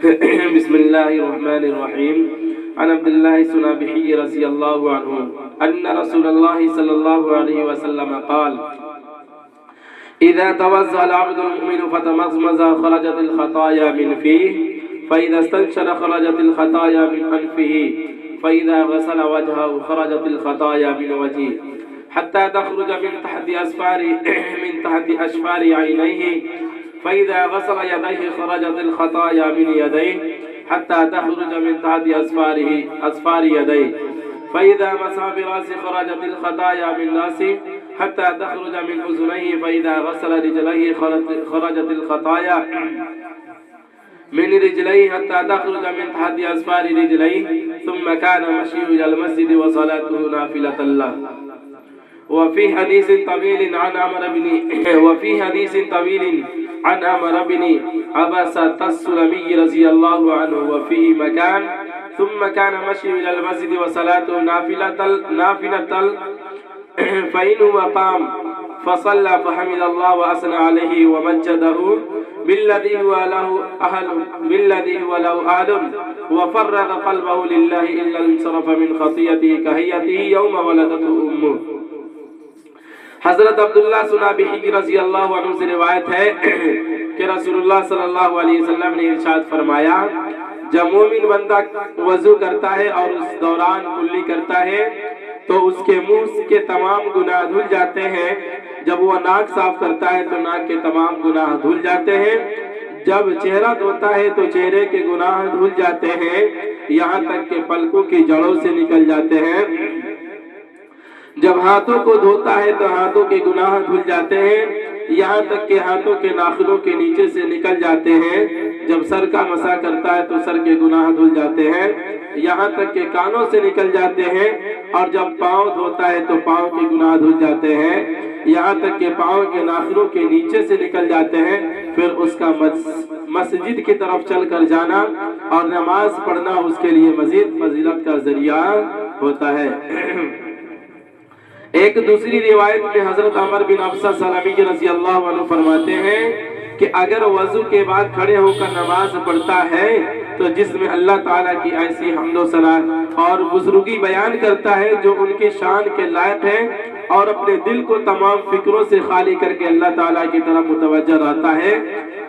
بسم اللہ الرحمن الرحیم عن عبد اللہ السنابحی رضی اللہ عنہ ان رسول اللہ صلی اللہ علیہ وسلم قال اذا توضأ العبد المؤمن فتمضمض خرجت الخطايا من فيه فاذا استنشق خرجت الخطايا من انفه فاذا غسل وجهه خرجت الخطايا من وجهه حتى تخرج من تحت اشفار عينيه فإذا غسل يديه خرجت الخطايا من يديه حتى تخرج من تحت أصفار يديه فإذا مسح برأسه خرجت الخطايا من رأسه حتى تخرج من أذنيه فإذا غسل رجليه خرجت الخطايا من رجليه حتى تخرج من تحت أصفار رجليه ثم كان مشيه إلى المسجد وصلاته نافلة له. وفي حديث طويل عن عمرو بن عباسة السلمي رضي الله عنه وفيه مكان ثم كان مشي إلى المسجد وصلاته نافلة فإنه قام فصلى فحمد الله وأثنى عليه ومجده بالذي هو له أهل وفرغ قلبه لله إلا انصرف من خطيئته كهيئته يوم ولدته أمه. حضرت عبداللہ سنابحی رضی اللہ عنہ سے روایت ہے کہ رسول اللہ صلی اللہ علیہ وسلم نے ارشاد فرمایا جب مومن بندہ وضو کرتا ہے اور اس دوران کلی کرتا ہے تو اس کے منہ کے تمام گناہ دھل جاتے ہیں. جب وہ ناک صاف کرتا ہے تو ناک کے تمام گناہ دھل جاتے ہیں. جب چہرہ دھوتا ہے تو چہرے کے گناہ دھل جاتے ہیں یہاں تک کہ پلکوں کی جڑوں سے نکل جاتے ہیں. جب ہاتھوں کو دھوتا ہے تو ہاتھوں کے گناہ دھل جاتے ہیں یہاں تک کہ ہاتھوں کے ناخنوں کے نیچے سے نکل جاتے ہیں. جب سر کا مسح کرتا ہے تو سر کے گناہ دھل جاتے ہیں یہاں تک کہ کانوں سے نکل جاتے ہیں. اور جب پاؤں دھوتا ہے تو پاؤں کے گناہ دھل جاتے ہیں یہاں تک کہ پاؤں کے ناخنوں کے نیچے سے نکل جاتے ہیں. پھر اس کا مسجد کی طرف چل کر جانا اور نماز پڑھنا اس کے لیے مزید فضیلت کا ذریعہ ہوتا ہے. ایک دوسری روایت میں حضرت عمر بن عباسہ سلمی رضی اللہ عنہ فرماتے ہیں کہ اگر وضو کے بعد کھڑے ہو کر نماز پڑھتا ہے تو جس میں اللہ تعالیٰ کی ایسی حمد و ثنا اور بزرگی بیان کرتا ہے جو ان کے شان کے لائق ہے اور اپنے دل کو تمام فکروں سے خالی کر کے اللہ تعالیٰ کی طرف متوجہ رہتا ہے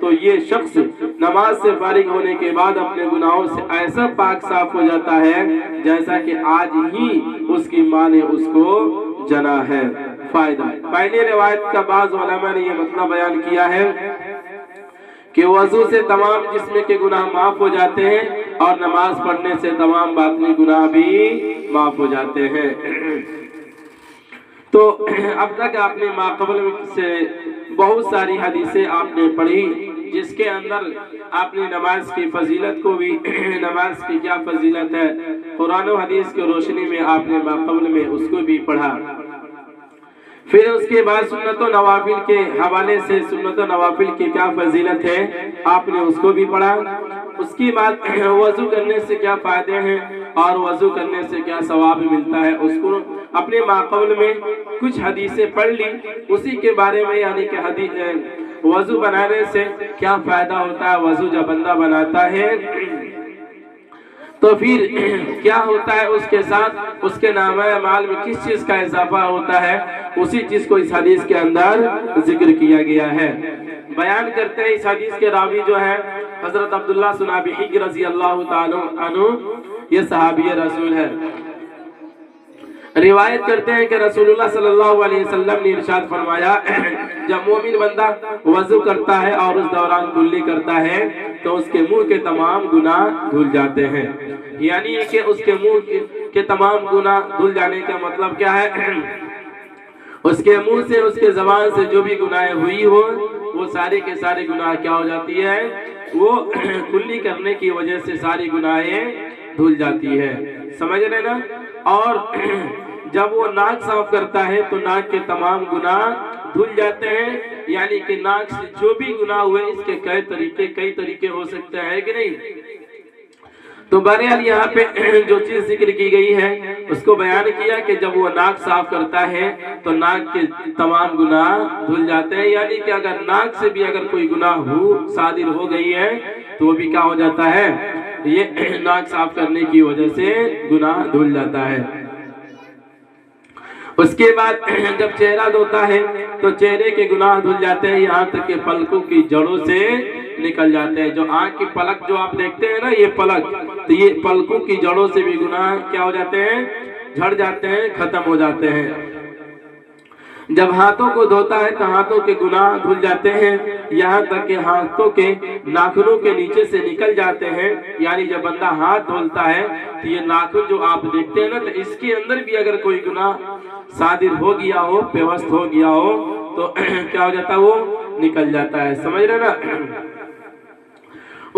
تو یہ شخص نماز سے فارغ ہونے کے بعد اپنے گناہوں سے ایسا پاک صاف ہو جاتا ہے جیسا کہ آج ہی اس کی ماں نے اس کو جنا ہے. فائدہ پہلی روایت کا بعض علماء نے یہ مطلب بیان کیا ہے کہ وضو سے تمام جسم کے گناہ معاف ہو جاتے ہیں اور نماز پڑھنے سے تمام باطنی گناہ بھی معاف ہو جاتے ہیں. تو اب تک آپ نے ماقبل سے بہت ساری حدیثیں آپ نے پڑھی جس کے اندر آپ نے نماز کی فضیلت کو بھی نماز کی کیا فضیلت ہے قرآن و حدیث کی روشنی میں آپ نے ماقبل میں اس کو بھی پڑھا. پھر اس کے بعد سنت و نوافل کے حوالے سے سنت و نوافل کی کیا فضیلت ہے آپ نے اس کو بھی پڑھا. اس کے بعد وضو کرنے سے کیا فائدے ہیں اور وضو کرنے سے کیا ثواب ملتا ہے اس کو اپنے ماقبل میں کچھ حدیثیں پڑھ لی. اسی کے بارے میں یعنی کہ وضو بنانے سے کیا فائدہ ہوتا ہے وضو جب بندہ بناتا ہے تو پھر کیا ہوتا ہے اس کے ساتھ اس کے نامہ اعمال میں کس چیز کا اضافہ ہوتا ہے اسی چیز کو اس حدیث کے اندر ذکر کیا گیا ہے. بیان کرتے ہیں اس حدیث کے راوی جو ہے حضرت عبداللہ سنابحی رضی اللہ تعالی عنہ یہ صحابی رسول ہے. روایت کرتے ہیں کہ رسول اللہ صلی اللہ علیہ وسلم نے ارشاد فرمایا جب مومن بندہ وضو کرتا ہے اور اس دوران کلی کرتا ہے تو اس کے منہ کے تمام گناہ دھل جاتے ہیں. یعنی کہ اس کے منہ کے تمام گناہ دھل جانے کا مطلب کیا ہے اس کے منہ سے اس کے زبان سے جو بھی گناہ ہوئی ہو وہ سارے کے سارے گناہ کیا ہو جاتی ہے وہ کلی کرنے کی وجہ سے ساری گناہیں دھل جاتی ہے. سمجھ رہے نا. اور جب وہ ناک صاف کرتا ہے تو ناک کے تمام گناہ دھل جاتے ہیں. یعنی کہ ناک سے جو بھی گناہ ہوئے اس کے کئی طریقے ہو سکتے ہیں کہ نہیں. تو بہرحال یہاں پہ جو چیز ذکر کی گئی ہے اس کو بیان کیا کہ جب وہ ناک صاف کرتا ہے تو ناک کے تمام گناہ دھل جاتے ہیں، یعنی کہ اگر ناک سے بھی اگر کوئی گناہ صادر ہو گئی ہے تو وہ بھی کیا ہو جاتا ہے، یہ ناک صاف کرنے کی وجہ سے گناہ دھل جاتا ہے۔ اس کے بعد جب چہرہ دھوتا ہے تو چہرے کے گناہ دھل جاتے ہیں، یہاں تک کہ پلکوں کی جڑوں سے نکل جاتے ہیں۔ جو آنکھ کی پلک جو آپ دیکھتے ہیں نا، یہ پلک، تو یہ پلکوں کی جڑوں سے بھی گناہ کیا ہو جاتے ہیں، جھڑ جاتے ہیں، ختم ہو جاتے ہیں۔ جب ہاتھوں کو دھوتا ہے تو ہاتھوں کے گناہ دھل جاتے ہیں، یہاں تک کہ ہاتھوں کے ناخنوں کے نیچے سے نکل جاتے ہیں، یعنی جب بندہ ہاتھ دھولتا ہے تو یہ ناخن جو آپ دیکھتے ہیں نا، تو اس کے اندر بھی اگر کوئی گناہ صادر ہو گیا ہو، پیوست ہو گیا ہو تو کیا ہو جاتا ہے، وہ نکل جاتا ہے، سمجھ رہے نا۔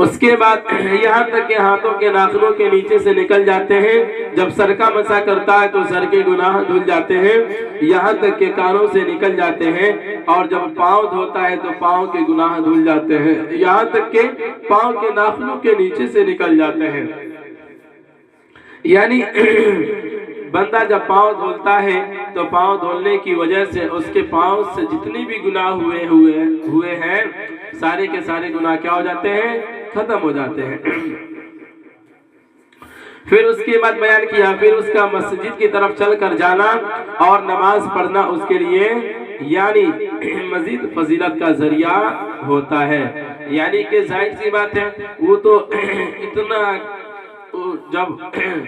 اس کے بعد یہاں تک کہ ہاتھوں کے ناخنوں کے نیچے سے نکل جاتے ہیں، جب سر کا مسح کرتا ہے تو سر کے گناہ دھل جاتے ہیں، یہاں تک کہ کانوں سے نکل جاتے ہیں، اور جب پاؤں دھوتا ہے تو پاؤں کے گناہ دھل جاتے ہیں، یہاں تک کہ پاؤں کے ناخنوں کے نیچے سے نکل جاتے ہیں۔ یعنی بندہ جب پاؤں دھولتا ہے تو پاؤں دھولنے کی وجہ سے اس کے پاؤں سے جتنی بھی گناہ ہوئے ہیں، سارے کے سارے گناہ کیا ہو جاتے ہیں، ختم ہو جاتے ہیں۔ پھر اس کے بعد بیان کیا، پھر اس کا مسجد کی طرف چل کر جانا اور نماز پڑھنا اس کے لیے یعنی مزید فضیلت کا ذریعہ ہوتا ہے۔ یعنی کہ ظاہر سی بات ہے، وہ تو اتنا جب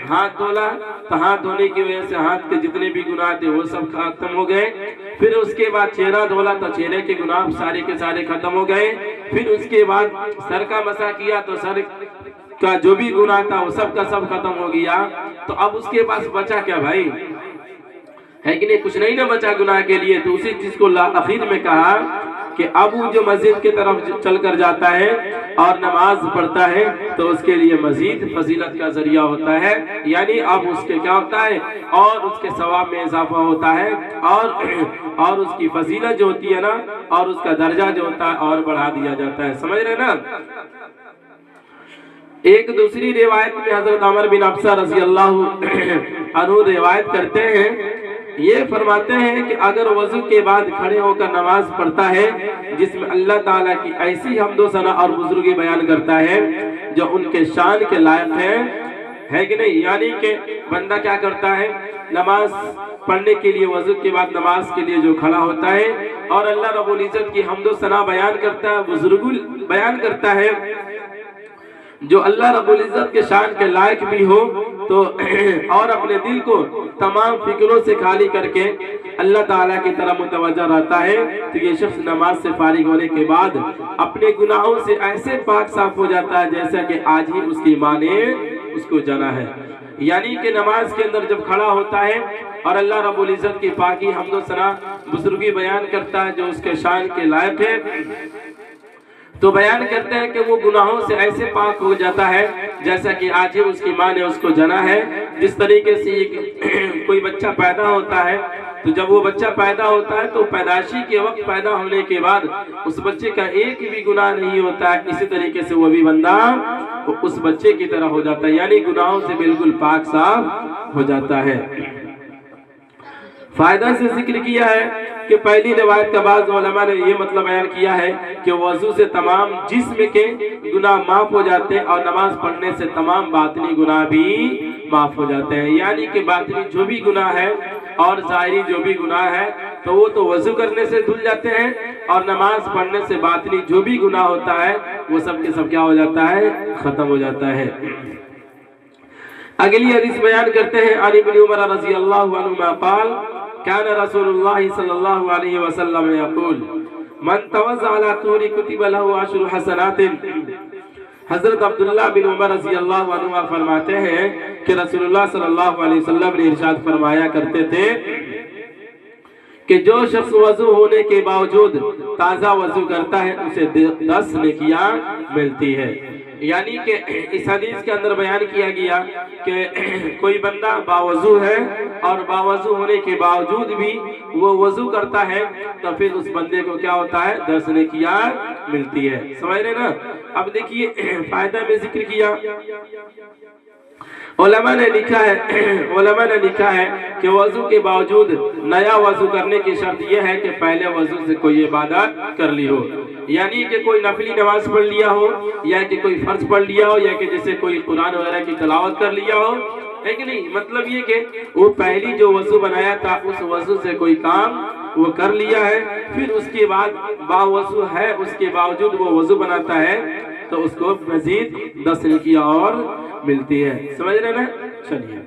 ہاتھ دھولا تو ہاتھ دھونے کی وجہ سے ہاتھ کے جتنے بھی گناہ تھے وہ سب ختم ہو گئے۔ پھر اس کے بعد چہرہ دھولا تو چہرے کے گناہ سارے کے سارے ختم ہو گئے۔ پھر اس کے بعد سر کا مسح کیا تو سر کا جو بھی گناہ تھا وہ سب کا سب ختم ہو گیا۔ تو اب اس کے پاس بچا کیا بھائی، ہے کہ نہیں، کچھ نہیں نہ بچا گناہ کے لیے۔ تو اسی چیز کو آخر میں کہا کہ اب وہ جو مسجد کی طرف چل کر جاتا ہے اور نماز پڑھتا ہے تو اس کے لیے مزید فضیلت کا ذریعہ ہوتا ہے، یعنی اب اس کے کیا ہوتا ہے، اور اس کے ثواب میں اضافہ ہوتا ہے، اور اس کی فضیلت جو ہوتی ہے نا، اور اس کا درجہ جو ہوتا ہے اور بڑھا دیا جاتا ہے، سمجھ رہے نا۔ ایک دوسری روایت میں حضرت عمر بن ابسہ رضی اللہ عنہ روایت کرتے ہیں، یہ فرماتے ہیں کہ اگر وضو کے بعد کھڑے ہو کر نماز پڑھتا ہے جس میں اللہ تعالیٰ کی ایسی حمد و ثنا اور بزرگی بیان کرتا ہے جو ان کے شان کے لائق ہے کہ نہیں، یعنی کہ بندہ کیا کرتا ہے، نماز پڑھنے کے لیے وضو کے بعد نماز کے لیے جو کھڑا ہوتا ہے اور اللہ رب العزت کی حمد و ثنا بیان کرتا ہے، بزرگی بیان کرتا ہے جو اللہ رب العزت کے شان کے لائق بھی ہو، تو اور اپنے دل کو تمام فکروں سے خالی کر کے اللہ تعالیٰ کی طرف متوجہ رہتا ہے، تو یہ شخص نماز سے فارغ ہونے کے بعد اپنے گناہوں سے ایسے پاک صاف ہو جاتا ہے جیسا کہ آج ہی اس کی ماں نے اس کو جنا ہے۔ یعنی کہ نماز کے اندر جب کھڑا ہوتا ہے اور اللہ رب العزت کی پاکی حمد و ثنا بزرگی بیان کرتا ہے جو اس کے شان کے لائق ہے، تو بیان کرتے ہیں کہ وہ گناہوں سے ایسے پاک ہو جاتا ہے جیسا کہ آج ہی اس کی ماں نے اس کو جنا ہے۔ جس طریقے سے کوئی بچہ پیدا ہوتا ہے تو جب وہ بچہ پیدا ہوتا ہے تو پیدائشی کے وقت پیدا ہونے کے بعد اس بچے کا ایک بھی گناہ نہیں ہوتا ہے، اسی طریقے سے وہ بھی بندہ اس بچے کی طرح ہو جاتا ہے، یعنی گناہوں سے بالکل پاک صاف ہو جاتا ہے۔ فائدہ سے ذکر کیا ہے کہ پہلی روایت کا بعض علماء نے یہ مطلب بیان کیا ہے کہ وضو سے تمام جسم کے گناہ معاف ہو جاتے ہیں اور نماز پڑھنے سے تمام باطنی گناہ بھی معاف ہو جاتے ہیں، یعنی کہ باطنی جو بھی گناہ ہے اور ظاہری جو بھی گناہ ہے تو وہ تو وضو کرنے سے دھل جاتے ہیں، اور نماز پڑھنے سے باطنی جو بھی گناہ ہوتا ہے وہ سب کے سب کیا ہو جاتا ہے، ختم ہو جاتا ہے۔ اگلی حدیث بیان کرتے ہیں، عن ابن عمر رضی اللہ عنہما قال كان رسول الله صلى الله عليه وسلم يقول من توضأ على طور كتب له 10 حسنات۔ حضرت عبداللہ بن عمر رضی اللہ عنہ فرماتے ہیں کہ رسول اللہ صلی اللہ علیہ وسلم نے ارشاد فرمایا کرتے تھے کہ جو شخص وضو ہونے کے باوجود تازہ وضو کرتا ہے اسے 10 نیکیاں ملتی ہے، یعنی کہ اس حدیث کے اندر بیان کیا گیا کہ کوئی بندہ باوضو ہے اور باوضو ہونے کے باوجود بھی وہ وضو کرتا ہے تو پھر اس بندے کو کیا ہوتا ہے؟ 10 نیکیاں ملتی ہے. سمجھ رہے نا؟ اب دیکھیے فائدہ میں ذکر کیا. علماء نے لکھا ہے کہ وضو کے باوجود نیا وضو کرنے کی شرط یہ ہے کہ پہلے وضو سے کوئی عبادت کر لی ہو. یعنی کہ کوئی نفلی نماز پڑھ لیا ہو یا کہ کوئی فرض پڑھ لیا ہو یا کہ جیسے کوئی قرآن وغیرہ کی تلاوت کر لیا ہو. ہے کہ نہیں؟ مطلب یہ کہ وہ پہلی جو وضو بنایا تھا اس وضو سے کوئی کام وہ کر لیا ہے، پھر اس کے بعد باوضو ہے اس کے باوجود وہ وضو بناتا ہے تو اس کو مزید 10 نیکیاں اور ملتی ہے. سمجھ رہے نا؟ چلیے.